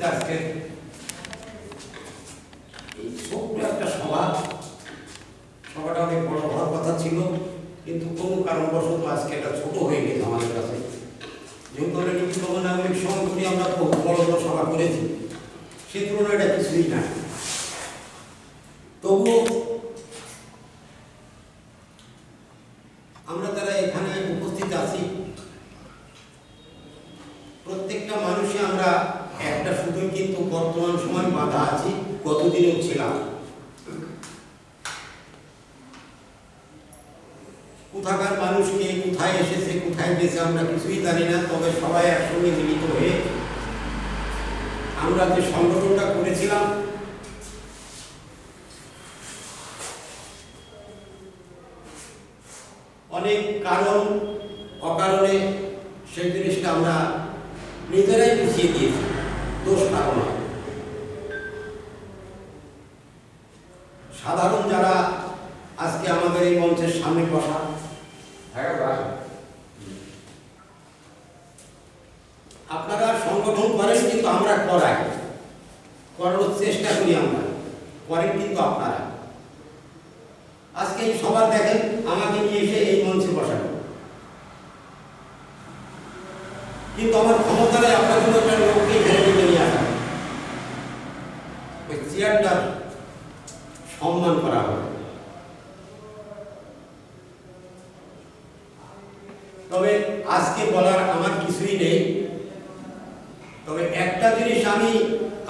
উপস্থিত আজকে এই ছোট্ট একটা সভাটা অনেক বড় হওয়ার কথা ছিল, কিন্তু কোনো কারণবশত আজকে এটা ছোট হয়ে গেছে আমাদের কাছে। যেহেতু আমরা নিত্যতম নাগরিক সংগঠনে আমরা বহু বড় বড় সভা করেছি, সে তুলনায় এটা কিছুই না। তবুও আমরা যারা এখানে উপস্থিত আছি প্রত্যেকটা মানুষই আমরা একটা শুধুই কিন্তু বর্তমান সময় বাধা আছি, কতদিনও ছিলাম। কোথাকার মানুষকে কোথায় এসেছে কোথায় গেছে আমরা কিছুই জানি না, তবে সবাই একসঙ্গে মিলিত হয়ে আমরা যে সংগঠনটা করেছিলাম অনেক কারণ অকারণে সেই জিনিসটা আমরা নিজেরাই বুঝিয়ে দিয়েছি, দোষ কারণ। সাধারণ যারা আজকে আমাদের এই মঞ্চের সামনে বসা, আপনারা সংগঠন করেন কিন্তু আমরা করার চেষ্টা করি, আমরা করেন কিন্তু আপনারা। আজকে এই সবার দেখেন আমাকে নিয়ে এসে এই মঞ্চে বসানো, কিন্তু আমার ক্ষমতা নেই আপনার জন্য একটা লোককে ঘেরে নিতে নিয়ে আসা, ওই চেয়ারটার সম্মান করা হবে। তবে আজকে বলার আমার কিছুই নেই, তবে একটা জিনিস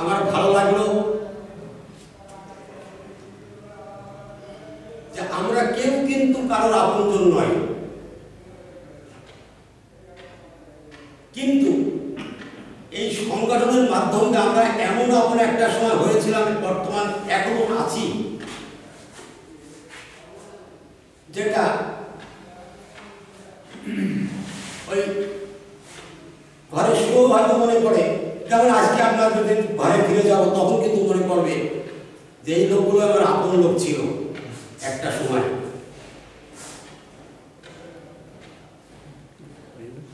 আমার ভালো লাগলো যে আমরা কেউ কিন্তু কারোর আপনজন নয়, কিন্তু এই সংগঠনের মাধ্যমে আমরা এমন আপন একটা সময় হয়েছিলাম, বর্তমান এখনো আছি, যেটা ওই ঘরে শুয়েও হয়তো মনে পড়ে, যেমন আজকে আপনার যদি ঘরে ফিরে যাবো তখন কিন্তু মনে পড়বে যে এই লোকগুলো আমার আপন লোক ছিল একটা সময়।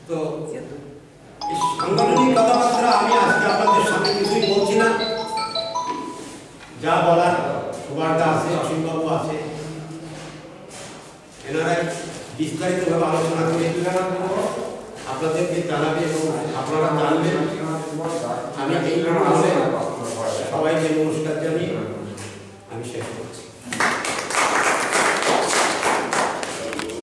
তো এই সাংগঠনিক কথাবার্তা আমি আজকে আপনাদের সামনে কিছুই বলছি না, যা বলার সুবার্তা আছে, অসীমবাবু আছে, এনারাই বিস্তারিতভাবে আলোচনা করে আপনাদেরকে জানাবে এবং আপনারা জানবেন। আমি এই সবাইকে নমস্কার জানিয়ে আমি শেষ করছি।